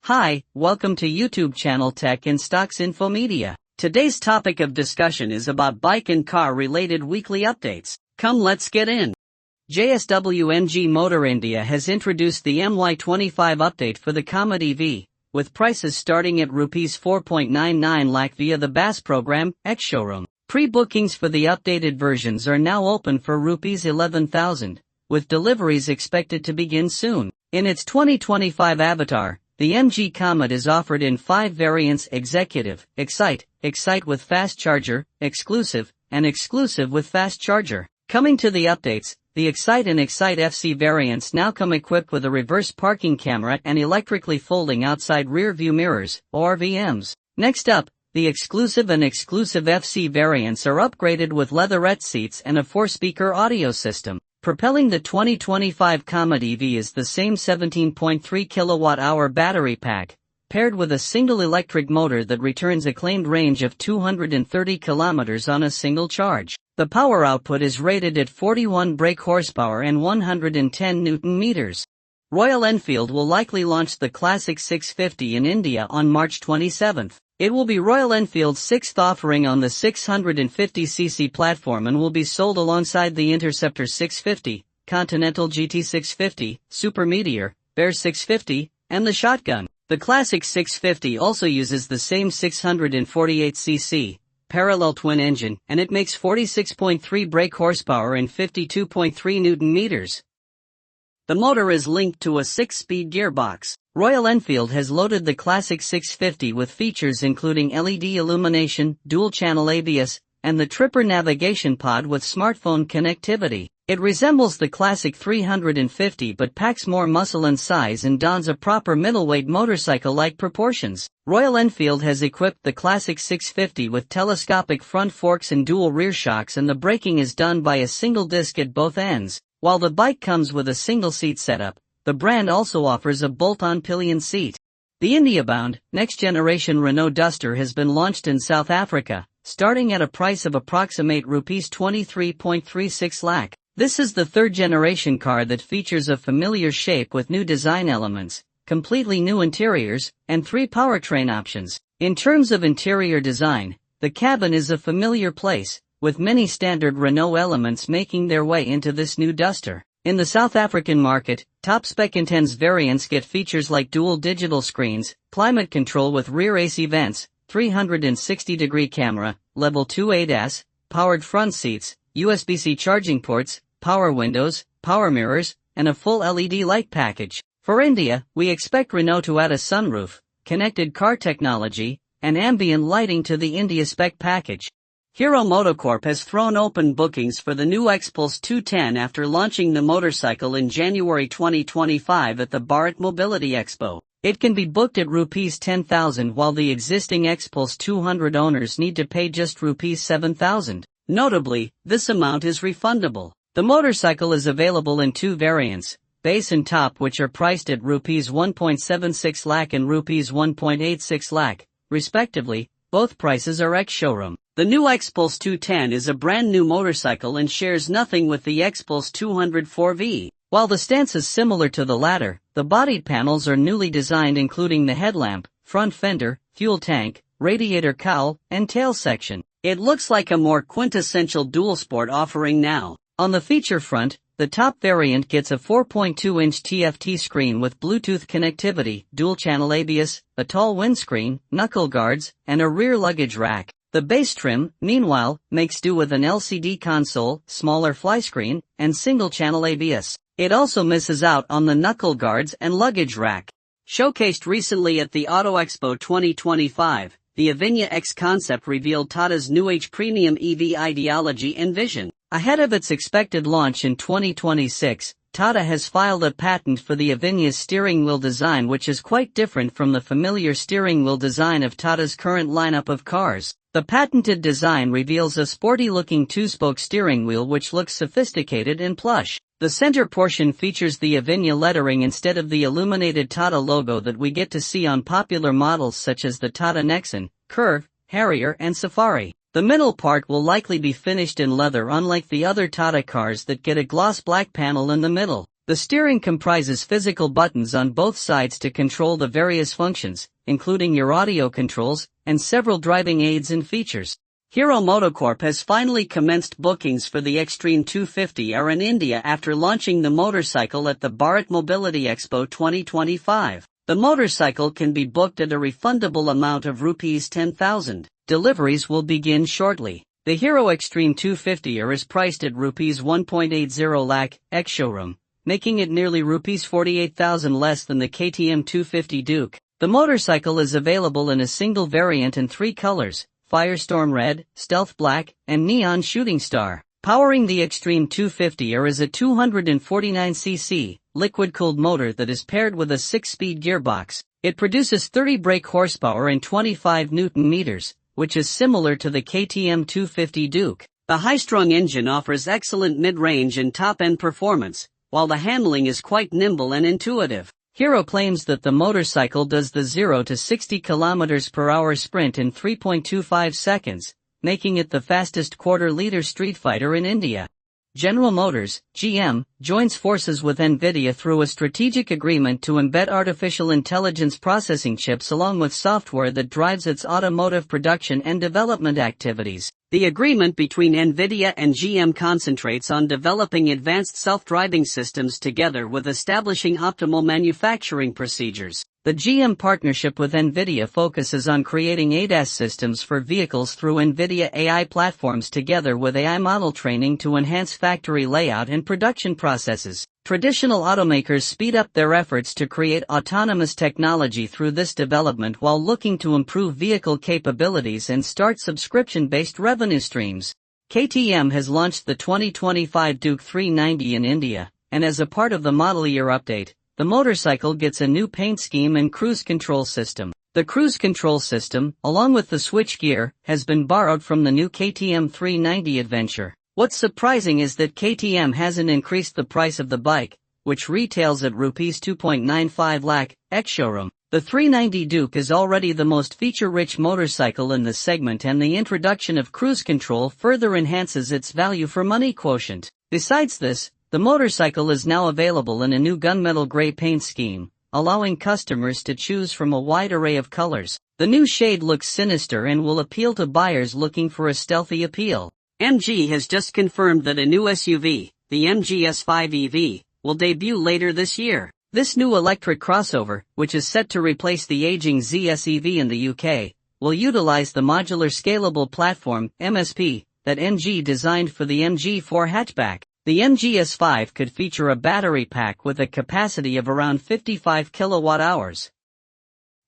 Hi, welcome to YouTube channel Tech and Stocks Info Media. Today's topic of discussion is about bike and car related weekly updates. Come let's get in. JSW Motor India has introduced the MY25 update for the Comet EV, with prices starting at Rs 4.99 lakh via the BAS program, X-Showroom. Pre-bookings for the updated versions are now open for Rs 11,000, with deliveries expected to begin soon. In its 2025 avatar, the MG Comet is offered in 5 variants: Executive, Excite, Excite with Fast Charger, Exclusive, and Exclusive with Fast Charger. Coming to the updates, the Excite and Excite FC variants now come equipped with a reverse parking camera and electrically folding outside rear view mirrors, or RVMs. Next up, the Exclusive and Exclusive FC variants are upgraded with leatherette seats and a 4-speaker audio system. Propelling the 2025 Comet EV is the same 17.3 kWh battery pack, paired with a single electric motor that returns a claimed range of 230 km on a single charge. The power output is rated at 41 brake horsepower and 110 Nm. Royal Enfield will likely launch the Classic 650 in India on March 27. It will be Royal Enfield's 6th offering on the 650cc platform and will be sold alongside the Interceptor 650, Continental GT 650, Super Meteor, Bear 650, and the Shotgun. The Classic 650 also uses the same 648cc, parallel twin engine, and it makes 46.3 brake horsepower and 52.3 Nm. The motor is linked to a 6-speed gearbox. Royal Enfield has loaded the Classic 650 with features including LED illumination, dual-channel ABS, and the Tripper navigation pod with smartphone connectivity. It resembles the Classic 350 but packs more muscle and size and dons a proper middleweight motorcycle-like proportions. Royal Enfield has equipped the Classic 650 with telescopic front forks and dual rear shocks, and the braking is done by a single disc at both ends. While the bike comes with a single seat setup, the brand also offers a bolt-on pillion seat. The India-bound, next-generation Renault Duster has been launched in South Africa, starting at a price of approximate Rs 23.36 lakh. This is the third-generation car that features a familiar shape with new design elements, completely new interiors, and 3 powertrain options. In terms of interior design, the cabin is a familiar place, with many standard Renault elements making their way into this new Duster. In the South African market, top-spec Intense variants get features like dual digital screens, climate control with rear AC vents, 360-degree camera, Level 2 ADAS, powered front seats, USB-C charging ports, power windows, power mirrors, and a full LED light package. For India, we expect Renault to add a sunroof, connected car technology, and ambient lighting to the India spec package. Hero MotoCorp has thrown open bookings for the new Xpulse 210 after launching the motorcycle in January 2025 at the Bharat Mobility Expo. It can be booked at Rs 10,000 while the existing Xpulse 200 owners need to pay just Rs 7,000. Notably, this amount is refundable. The motorcycle is available in 2 variants, base and top, which are priced at Rs 1.76 lakh and Rs 1.86 lakh, respectively. Both prices are X-Showroom. The new Xpulse 210 is a brand new motorcycle and shares nothing with the Xpulse 200 4V. While the stance is similar to the latter, the body panels are newly designed, including the headlamp, front fender, fuel tank, radiator cowl, and tail section. It looks like a more quintessential dual sport offering now. On the feature front, the top variant gets a 4.2-inch TFT screen with Bluetooth connectivity, dual-channel ABS, a tall windscreen, knuckle guards, and a rear luggage rack. The base trim, meanwhile, makes do with an LCD console, smaller flyscreen, and single-channel ABS. It also misses out on the knuckle guards and luggage rack. Showcased recently at the Auto Expo 2025, the Avinya X concept revealed Tata's new H premium EV ideology and vision. Ahead of its expected launch in 2026, Tata has filed a patent for the Avinya's steering wheel design, which is quite different from the familiar steering wheel design of Tata's current lineup of cars. The patented design reveals a sporty-looking 2-spoke steering wheel which looks sophisticated and plush. The center portion features the Avinya lettering instead of the illuminated Tata logo that we get to see on popular models such as the Tata Nexon, Crore, Harrier, and Safari. The middle part will likely be finished in leather, unlike the other Tata cars that get a gloss black panel in the middle. The steering comprises physical buttons on both sides to control the various functions, including your audio controls, and several driving aids and features. Hero MotoCorp has finally commenced bookings for the Xtreme 250R in India after launching the motorcycle at the Bharat Mobility Expo 2025. The motorcycle can be booked at a refundable amount of Rs 10,000. Deliveries will begin shortly. The Hero Xtreme 250R is priced at Rs 1.80 lakh, ex-showroom, making it nearly Rs 48,000 less than the KTM 250 Duke. The motorcycle is available in a single variant in 3 colors, Firestorm Red, Stealth Black, and Neon Shooting Star. Powering the Xtreme 250R is a 249cc, liquid-cooled motor that is paired with a 6-speed gearbox. It produces 30 brake horsepower and 25 Nm, which is similar to the KTM 250 Duke. The high-strung engine offers excellent mid-range and top-end performance, while the handling is quite nimble and intuitive. Hero claims that the motorcycle does the 0 to 60 km/h sprint in 3.25 seconds, making it the fastest quarter-liter street fighter in India. General Motors, GM, joins forces with Nvidia through a strategic agreement to embed artificial intelligence processing chips along with software that drives its automotive production and development activities. The agreement between Nvidia and GM concentrates on developing advanced self-driving systems together with establishing optimal manufacturing procedures. The GM partnership with Nvidia focuses on creating ADAS systems for vehicles through Nvidia AI platforms together with AI model training to enhance factory layout and production processes. Traditional automakers speed up their efforts to create autonomous technology through this development while looking to improve vehicle capabilities and start subscription-based revenue streams. KTM has launched the 2025 Duke 390 in India, and as a part of the model year update, the motorcycle gets a new paint scheme and cruise control system. The cruise control system, along with the switchgear, has been borrowed from the new KTM 390 Adventure. What's surprising is that KTM hasn't increased the price of the bike, which retails at Rs 2.95 lakh, ex-showroom. The 390 Duke is already the most feature-rich motorcycle in the segment, and the introduction of cruise control further enhances its value for money quotient. Besides this, the motorcycle is now available in a new gunmetal gray paint scheme, allowing customers to choose from a wide array of colors. The new shade looks sinister and will appeal to buyers looking for a stealthy appeal. MG has just confirmed that a new SUV, the MG S5 EV, will debut later this year. This new electric crossover, which is set to replace the aging ZS EV in the UK, will utilize the modular scalable platform, MSP, that MG designed for the MG4 hatchback. The MG S5 could feature a battery pack with a capacity of around 55 kWh.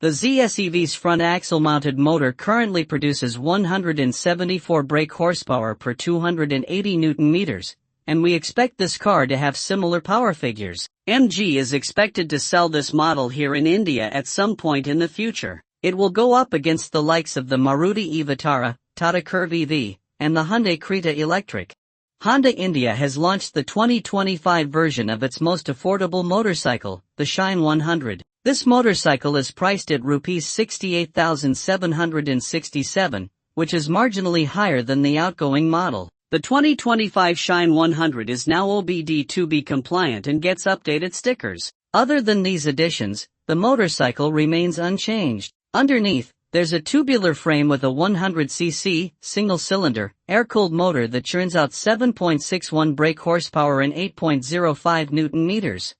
The ZS EV's front axle-mounted motor currently produces 174 brake horsepower per 280 Nm, and we expect this car to have similar power figures. MG is expected to sell this model here in India at some point in the future. It will go up against the likes of the Maruti Vitara, Tata Curve EV, and the Hyundai Creta Electric. Honda India has launched the 2025 version of its most affordable motorcycle, the Shine 100. This motorcycle is priced at Rs 68,767, which is marginally higher than the outgoing model. The 2025 Shine 100 is now OBD2B compliant and gets updated stickers. Other than these additions, the motorcycle remains unchanged. Underneath, there's a tubular frame with a 100cc, single-cylinder, air-cooled motor that churns out 7.61 brake horsepower and 8.05 Nm.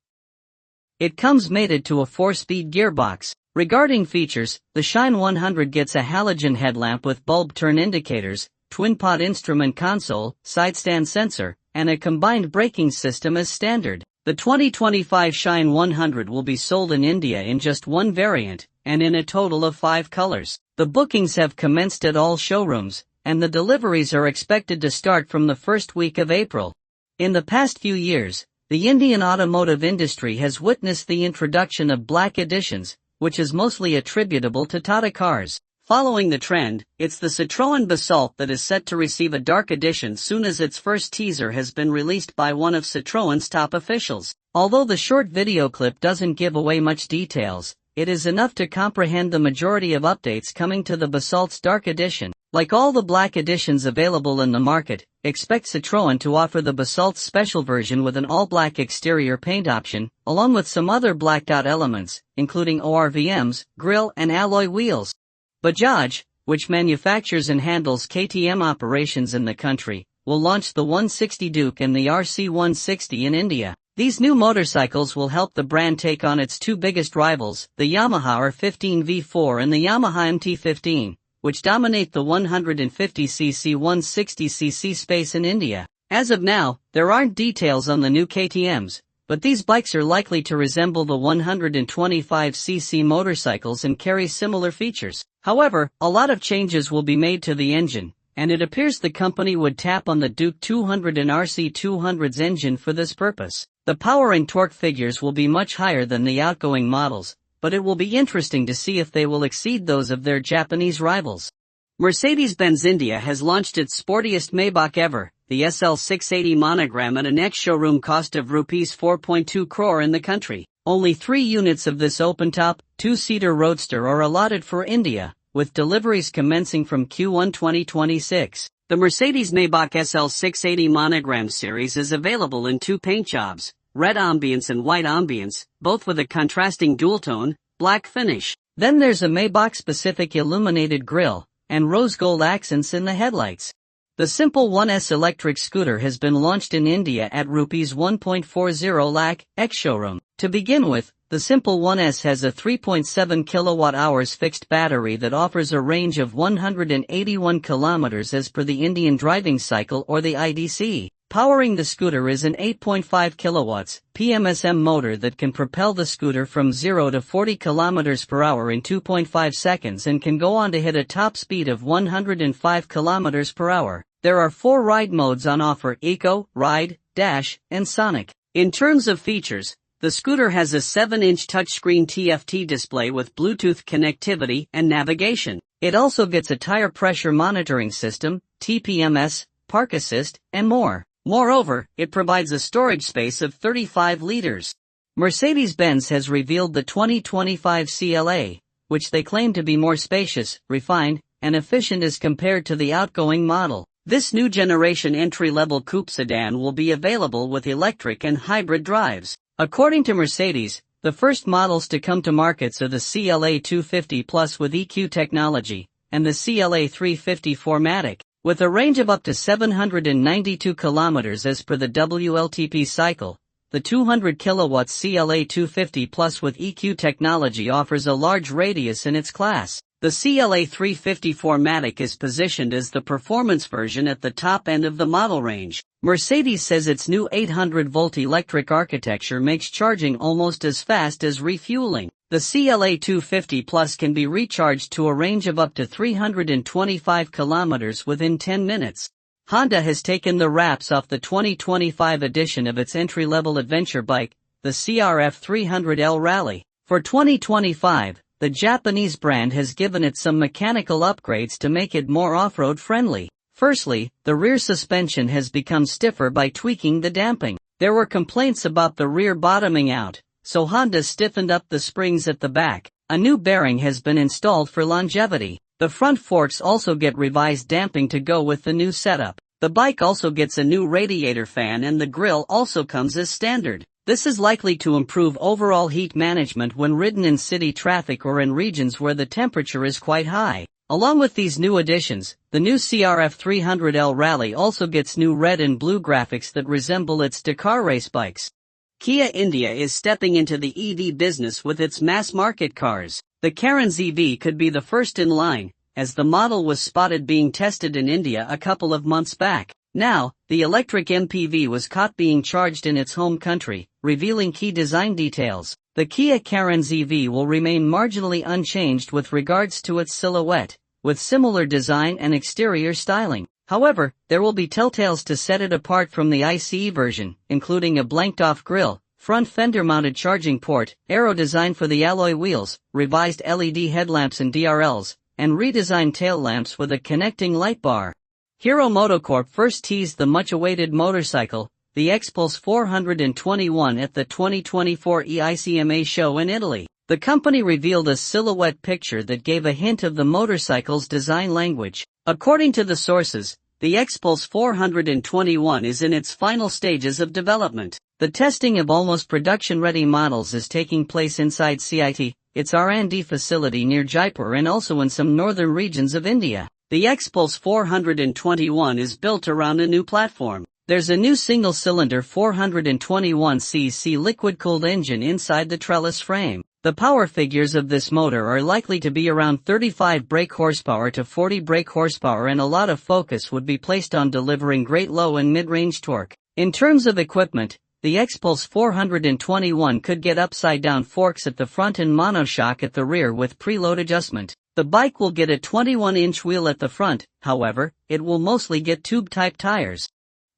It comes mated to a 4-speed gearbox. Regarding features, the Shine 100 gets a halogen headlamp with bulb turn indicators, twin-pod instrument console, side-stand sensor, and a combined braking system as standard. The 2025 Shine 100 will be sold in India in just one variant, and in a total of 5 colors. The bookings have commenced at all showrooms, and the deliveries are expected to start from the first week of April. In the past few years, the Indian automotive industry has witnessed the introduction of black editions, which is mostly attributable to Tata cars. Following the trend, it's the Citroen Basalt that is set to receive a dark edition soon as its first teaser has been released by one of Citroen's top officials. Although the short video clip doesn't give away much details, it is enough to comprehend the majority of updates coming to the Basalt's dark edition. Like all the black editions available in the market, expect Citroen to offer the Basalt special version with an all-black exterior paint option, along with some other blacked out elements, including ORVMs, grille and alloy wheels. Bajaj, which manufactures and handles KTM operations in the country, will launch the 160 Duke and the RC 160 in India. These new motorcycles will help the brand take on its two biggest rivals, the Yamaha R15 V4 and the Yamaha MT15. Which dominate the 150cc 160cc space in India. As of now, there aren't details on the new KTMs, but these bikes are likely to resemble the 125cc motorcycles and carry similar features. However, a lot of changes will be made to the engine, and it appears the company would tap on the Duke 200 and RC 200's engine for this purpose. The power and torque figures will be much higher than the outgoing models, but it will be interesting to see if they will exceed those of their Japanese rivals. Mercedes-Benz India has launched its sportiest Maybach ever, the SL680 Monogram at an ex-showroom cost of Rs 4.2 crore in the country. Only 3 units of this open-top, 2-seater roadster are allotted for India, with deliveries commencing from Q1 2026. The Mercedes-Maybach SL680 Monogram series is available in 2 paint jobs, red ambience and white ambience, both with a contrasting dual-tone, black finish. Then there's a Maybach-specific illuminated grille, and rose gold accents in the headlights. The Simple 1S electric scooter has been launched in India at Rs 1.40 lakh, ex-showroom. To begin with, the Simple 1S has a 3.7 kWh fixed battery that offers a range of 181 km as per the Indian driving cycle or the IDC. Powering the scooter is an 8.5 kilowatts PMSM motor that can propel the scooter from 0 to 40 km per hour in 2.5 seconds and can go on to hit a top speed of 105 km per hour. There are 4 ride modes on offer: Eco, Ride, Dash, and Sonic. In terms of features, the scooter has a 7-inch touchscreen TFT display with Bluetooth connectivity and navigation. It also gets a tire pressure monitoring system, TPMS, park assist, and more. Moreover, it provides a storage space of 35 liters. Mercedes-Benz has revealed the 2025 CLA, which they claim to be more spacious, refined, and efficient as compared to the outgoing model. This new generation entry-level coupe sedan will be available with electric and hybrid drives. According to Mercedes, the first models to come to markets are the CLA 250 Plus with EQ technology, and the CLA 350 4MATIC. With a range of up to 792 kilometers as per the WLTP cycle, the 200 kilowatts CLA 250 Plus with EQ technology offers a large radius in its class. The CLA 350 4MATIC is positioned as the performance version at the top end of the model range. Mercedes says its new 800-volt electric architecture makes charging almost as fast as refueling. The CLA 250 Plus can be recharged to a range of up to 325 kilometers within 10 minutes. Honda has taken the wraps off the 2025 edition of its entry-level adventure bike, the CRF 300L Rally. For 2025, the Japanese brand has given it some mechanical upgrades to make it more off-road friendly. Firstly, the rear suspension has become stiffer by tweaking the damping. There were complaints about the rear bottoming out, so Honda stiffened up the springs at the back. A new bearing has been installed for longevity. The front forks also get revised damping to go with the new setup. The bike also gets a new radiator fan and the grille also comes as standard. This is likely to improve overall heat management when ridden in city traffic or in regions where the temperature is quite high. Along with these new additions, the new CRF 300L Rally also gets new red and blue graphics that resemble its Dakar race bikes. Kia India is stepping into the EV business with its mass-market cars. The Carens EV could be the first in line, as the model was spotted being tested in India a couple of months back. Now, the electric MPV was caught being charged in its home country, revealing key design details. The Kia Carens EV will remain marginally unchanged with regards to its silhouette, with similar design and exterior styling. However, there will be telltales to set it apart from the ICE version, including a blanked-off grille, front fender-mounted charging port, aero design for the alloy wheels, revised LED headlamps and DRLs, and redesigned tail lamps with a connecting light bar. Hero MotoCorp first teased the much-awaited motorcycle, the Xpulse 421 at the 2024 EICMA show in Italy. The company revealed a silhouette picture that gave a hint of the motorcycle's design language. According to the sources, the Xpulse 421 is in its final stages of development. The testing of almost production-ready models is taking place inside CIT, its R&D facility near Jaipur, and also in some northern regions of India. The Xpulse 421 is built around a new platform. There's a new single-cylinder 421cc liquid-cooled engine inside the trellis frame. The power figures of this motor are likely to be around 35 brake horsepower to 40 brake horsepower, and a lot of focus would be placed on delivering great low and mid-range torque. In terms of equipment, the Xpulse 421 could get upside-down forks at the front and monoshock at the rear with preload adjustment. The bike will get a 21-inch wheel at the front, however, it will mostly get tube-type tires.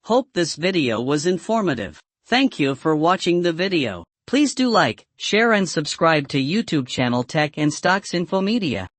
Hope this video was informative. Thank you for watching the video. Please do like, share and subscribe to YouTube channel Tech and Stocks Info Media.